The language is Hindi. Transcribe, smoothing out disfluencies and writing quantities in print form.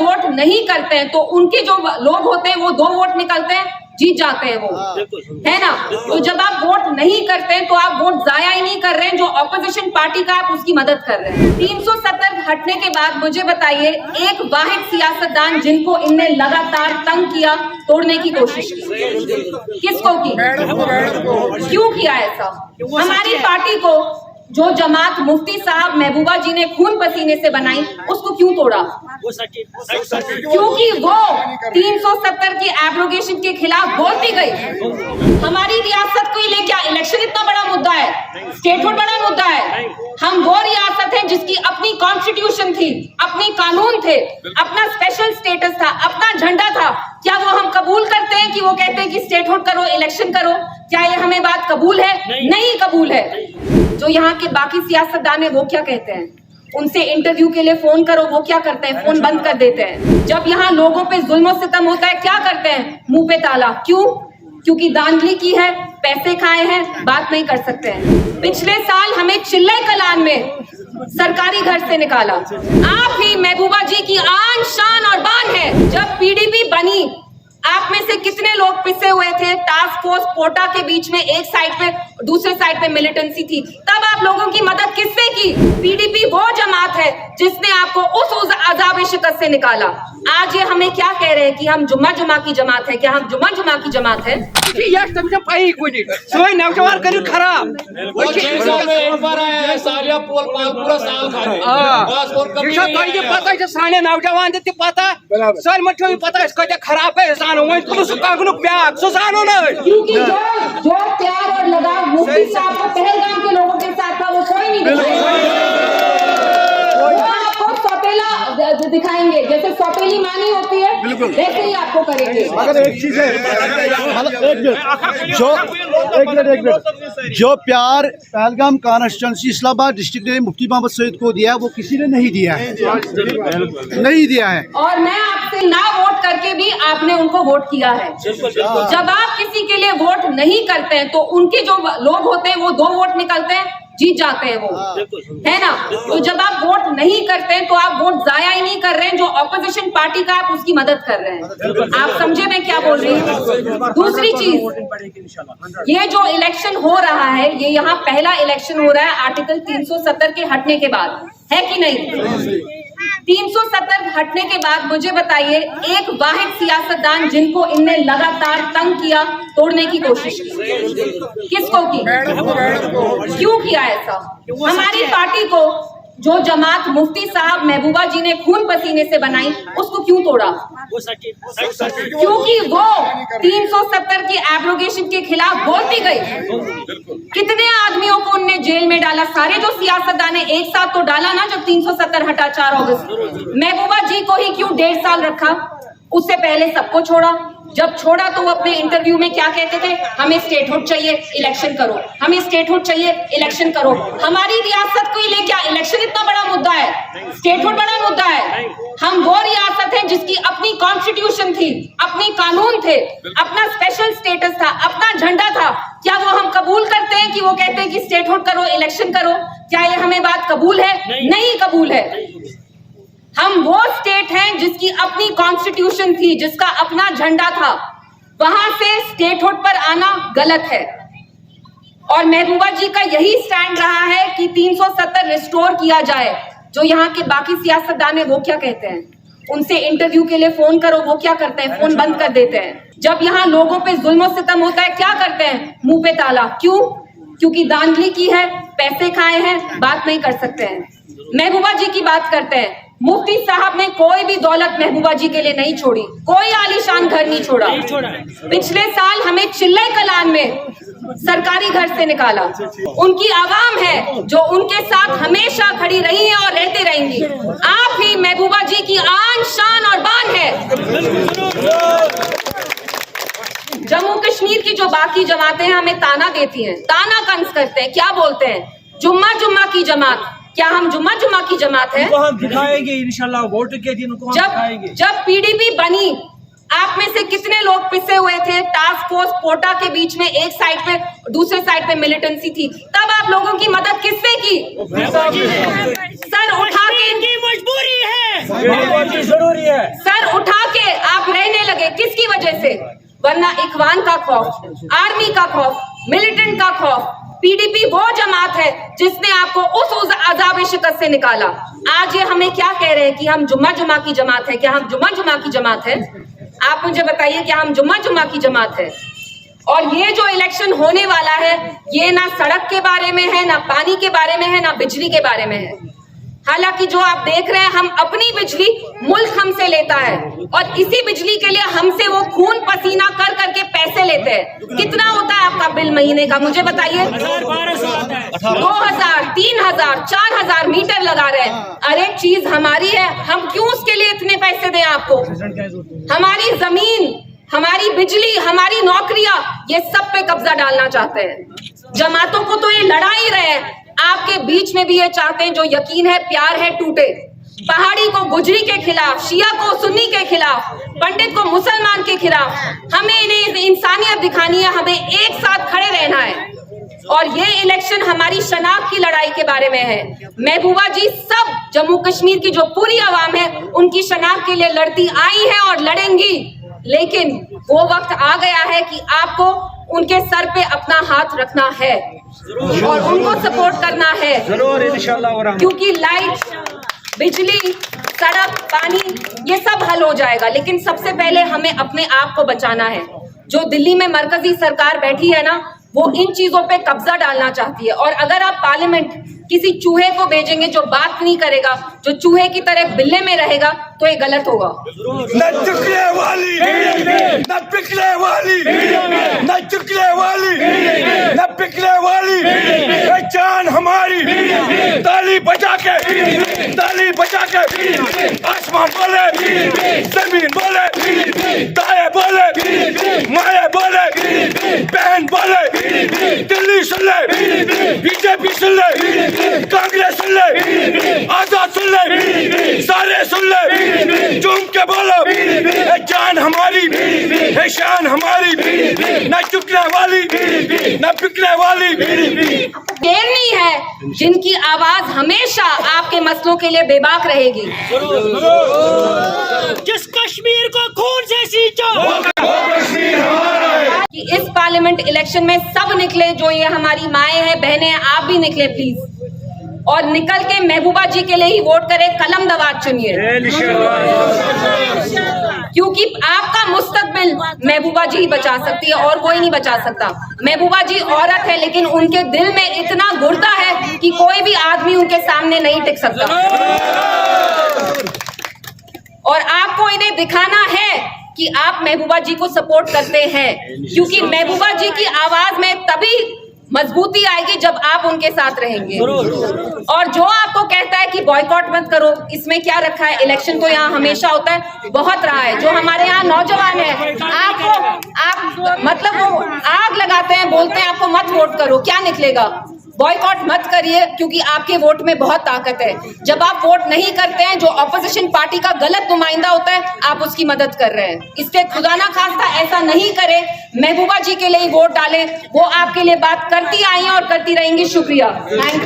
वोट नहीं करते हैं तो उनके जो लोग होते हैं वो 2 वोट निकलते हैं, जीत जाते हैं वो, है ना। तो जब आप वोट नहीं करते हैं तो आप वोट जाया ही नहीं कर रहे हैं, जो ऑपोजिशन पार्टी का आप उसकी मदद कर रहे हैं। 370 हटने के बाद मुझे बताइए एक वाहिद सियासतदान जिनको इनने लगातार तंग किया, तोड़ने की कोशिश की, किसको की, क्यों किया ऐसा? हमारी पार्टी को जो जमात मुफ्ती साहब महबूबा जी ने खून पसीने से बनाई उसको क्यों तोड़ा? क्योंकि वो 370 की एब्रोगेशन के खिलाफ बोलती गई। हमारी रियासत को लेकर क्या इलेक्शन इतना बड़ा मुद्दा है? स्टेटहुड बड़ा मुद्दा है? हम वो रियासत है जिसकी अपनी कॉन्स्टिट्यूशन थी, अपने कानून थे, अपना स्पेशल स्टेटस था, अपना झंडा था। क्या वो हम कबूल करते हैं कि वो कहते हैं कि स्टेटहुड करो, इलेक्शन करो? क्या ये हमें बात कबूल है? नहीं कबूल है। जो यहाँ के बाकी सियासतदान है वो क्या कहते हैं? उनसे इंटरव्यू के लिए फोन करो, वो क्या करते हैं? फोन बंद कर देते हैं। जब यहाँ लोगों पे जुल्म सितम होता है क्या करते हैं? मुंह पे ताला। क्यों? क्योंकि धांधली की है, पैसे खाए हैं, बात नहीं कर सकते हैं। पिछले साल हमें चिल्ले कलान में सरकारी घर से निकाला। आप ही महबूबा जी की आन शान और बान है। जब पीडीपी बनी आप में से कितने लोग पिसे हुए थे? टास्क फोर्स कोटा के बीच में एक साइड पे, दूसरे साइड पे मिलिटेंसी थी। तब आप लोगों की मदद किसने की? पीडीपी वो जमात है जिसने आपको उस अज़ाब शिकस्त से निकाला। आज ये हमें क्या कह रहे हैं कि हम जुम्मा की जमात है? क्या हम जुम्मा की जमात है? क्योंकि जो प्यार और लगाव मुफ्ती साहब को पहलगाम के लोगों के साथ था वो कोई नहीं दिखाएंगे। जैसे सौतेली मानी होती है वैसे ही आपको करेंगे। अगर एक चीज है, जो प्यार पहलगाम कॉन्स्टिट्यूंसी इस्लामाबाद डिस्ट्रिक्ट ने मुफ्ती मोहम्मद सईद को दिया वो किसी ने नहीं दिया है, नहीं दिया है। और मैं आपसे ना वोट करके भी आपने उनको वोट किया है। जब आप किसी के लिए वोट नहीं करते हैं तो उनके जो लोग होते हैं वो 2 वोट निकलते हैं, जीत जाते हैं वो, है ना। तो जब आप वोट नहीं करते हैं तो आप वोट जाया ही नहीं कर रहे हैं, जो ऑपोजिशन पार्टी का आप उसकी मदद कर रहे हैं। आप समझे मैं क्या बोल रही हूँ? दूसरी चीज, ये जो इलेक्शन हो रहा है ये यहाँ पहला इलेक्शन हो रहा है आर्टिकल 370 के हटने के बाद, है कि नहीं? 370 हटने के बाद मुझे बताइए एक वाहिद सियासतदान जिनको इनने लगातार तंग किया, तोड़ने की कोशिश की, किसको की, क्यों किया ऐसा? हमारी पार्टी को जो जमात मुफ्ती साहब महबूबा जी ने खून पसीने से बनाई उसको क्यों तोड़ा? क्योंकि वो 370 की एब्रोगेशन के खिलाफ बोलती गई। कितने आदमियों को उनने जेल में डाला? सारे जो सियासतदान ने एक साथ तो डाला ना जब 370 हटा 4 अगस्त। महबूबा जी को ही क्यों 1.5 साल रखा? उससे पहले सबको छोड़ा। जब छोड़ा तो वो अपने इंटरव्यू में क्या कहते थे? हमें स्टेटहुड चाहिए, इलेक्शन करो, हमें स्टेटहुड चाहिए, इलेक्शन करो। हमारी रियासत को लेकर क्या इलेक्शन इतना बड़ा मुद्दा है? स्टेटहुड बड़ा मुद्दा है? हम वो रियासत है जिसकी अपनी कॉन्स्टिट्यूशन थी, अपने कानून थे, अपना स्पेशल स्टेटस था, अपना झंडा था। क्या वो हम कबूल करते हैं कि वो कहते हैं कि स्टेटहुड करो, इलेक्शन करो? क्या ये हमें बात कबूल है? नहीं कबूल है। हम वो स्टेट हैं जिसकी अपनी कॉन्स्टिट्यूशन थी, जिसका अपना झंडा था, वहां से स्टेटहुड पर आना गलत है। और महबूबा जी का यही स्टैंड रहा है कि 370 रिस्टोर किया जाए। जो यहाँ के बाकी सियासतदान है वो क्या कहते हैं? उनसे इंटरव्यू के लिए फोन करो, वो क्या करते हैं? फोन बंद कर देते हैं। जब यहाँ लोगों पे जुल्म सितम होता है क्या करते हैं? मुंह पे ताला। क्यों? क्योंकि धांधली की है, पैसे खाए हैं, बात नहीं कर सकते हैं। महबूबा जी की बात करते हैं। मुफ्ती साहब ने कोई भी दौलत महबूबा जी के लिए नहीं छोड़ी, कोई आलीशान घर नहीं छोड़ा। पिछले साल हमें चिल्ले कलान में सरकारी घर से निकाला। उनकी आवाम है जो उनके साथ हमेशा खड़ी रही है और रहते रहेंगी। आप ही महबूबा जी की आन शान और बान है। जम्मू कश्मीर की जो बाकी जमातें हैं हमें ताना देती हैं, ताना तंज करते हैं, क्या बोलते हैं? जुम्मा की जमात। क्या हम जुम्मा की जमात है? हम दिखाएंगे इंशाल्लाह, वोट के दिन उनको हम दिखाएंगे। जब पीडीपी बनी आप में से कितने लोग पिसे हुए थे टास्क फोर्स पोटा के बीच में, एक साइड पे दूसरे साइड पे मिलिटेंसी थी, तब आप लोगों की मदद किसने की? सर उठा के, इनकी मजबूरी है, जरूरी है, सर उठा के आप रहने लगे किसकी वजह से? वरना इखवान का खौफ, आर्मी का खौफ, मिलिटेंट का खौफ। पीडीपी वो जमात है जिसने आपको उस अज़ाब शिकस्त से निकाला। आज ये हमें क्या कह रहे हैं कि हम जुम्मा की जमात है? क्या हम जुम्मा की जमात है? आप मुझे बताइए, क्या हम जुम्मा की जमात है? और ये जो इलेक्शन होने वाला है, ये ना सड़क के बारे में है, ना पानी के बारे में है, ना बिजली के बारे में है। हालांकि जो आप देख रहे हैं, हम अपनी बिजली मुल्क हमसे लेता है और इसी बिजली के लिए हमसे वो खून पसीना कर करके पैसे लेते हैं। कितना होता है आपका बिल महीने का, मुझे बताइए? 2000, 3000, 4000 मीटर लगा रहे हैं। अरे चीज हमारी है, हम क्यों उसके लिए इतने पैसे दें आपको? हमारी जमीन, हमारी बिजली, हमारी नौकरियां, ये सब पे कब्जा डालना चाहते हैं। जमातों को तो ये लड़ा ही रहे हैं, आपके बीच में भी ये चाहते हैं जो यकीन है, प्यार है, टूटे। पहाड़ी को गुजरी के खिलाफ, शिया को सुन्नी के खिलाफ, पंडित को मुसलमान के खिलाफ। हमें इन्हें इंसानियत दिखानी है, हमें एक साथ खड़े रहना है। और ये इलेक्शन हमारी शनाख्त की लड़ाई के बारे में है। महबूबा जी सब जम्मू कश्मीर की जो पूरी आवाम है, उनकी शनाख्त के लिए लड़ती आई है और लड़ेंगी। लेकिन वो वक्त आ गया है कि आपको उनके सर पे अपना हाथ रखना है और उनको सपोर्ट करना है, जरूर इंशाल्लाह। क्योंकि लाइट, बिजली, सड़क, पानी, ये सब हल हो जाएगा। लेकिन सबसे पहले हमें अपने आप को बचाना है। जो दिल्ली में मरकजी सरकार बैठी है ना, वो इन चीजों पे कब्जा डालना चाहती है। और अगर आप पार्लियामेंट किसी चूहे को भेजेंगे जो बात नहीं करेगा, जो चूहे की तरह बिल्ले में रहेगा, तो ये गलत होगा। न चुकने वाली, न पिकने वाली, न चुकने वाली, न पिकने वाली, जान हमारी। ताली बजा के, ताली बजा के, आसमान बोले, जमीन बोले, ताए बोले, माए बोले, बहन बोले, दिल्ली सुन ले, बीजेपी सुन ले, कांग्रेस सुन ले, आजाद सुन ले, सारे सुन ले, झूम के बोलो, है जान हमारी, है शान हमारी, न चुकने वाली, न बिकने वाली। देर नहीं है जिनकी आवाज हमेशा आपके मसलों के लिए बेबाक रहेगी। जिस कश्मीर को खून से सींचा, कि इस पार्लियामेंट इलेक्शन में सब निकले, जो ये हमारी माएँ हैं, बहनें हैं, आप भी निकले प्लीज, और निकल के महबूबा जी के लिए ही वोट करें, कलम दवात चुनिए, क्योंकि आपका मुस्तकबिल महबूबा जी ही बचा सकती है और कोई नहीं बचा सकता। महबूबा जी औरत है, लेकिन उनके दिल में इतना गुर्दा है कि कोई भी आदमी उनके सामने नहीं टिक सकता। और आपको इन्हें दिखाना है कि आप महबूबा जी को सपोर्ट करते हैं, क्योंकि महबूबा जी की आवाज में तभी मजबूती आएगी जब आप उनके साथ रहेंगे। और जो आपको कहता है कि बॉयकॉट मत करो, इसमें क्या रखा है? इलेक्शन तो यहाँ हमेशा होता है, बहुत रहा है। जो हमारे यहाँ नौजवान है, आप मतलब वो आग लगाते हैं, बोलते हैं आपको मत वोट करो, क्या निकलेगा? बॉयकॉट मत करिए, क्योंकि आपके वोट में बहुत ताकत है। जब आप वोट नहीं करते हैं, जो ऑपोजिशन पार्टी का गलत नुमाइंदा होता है, आप उसकी मदद कर रहे हैं। इसलिए खुदा ना खास्ता ऐसा नहीं करें, महबूबा जी के लिए वोट डालें। वो आपके लिए बात करती आई हैं और करती रहेंगी। शुक्रिया।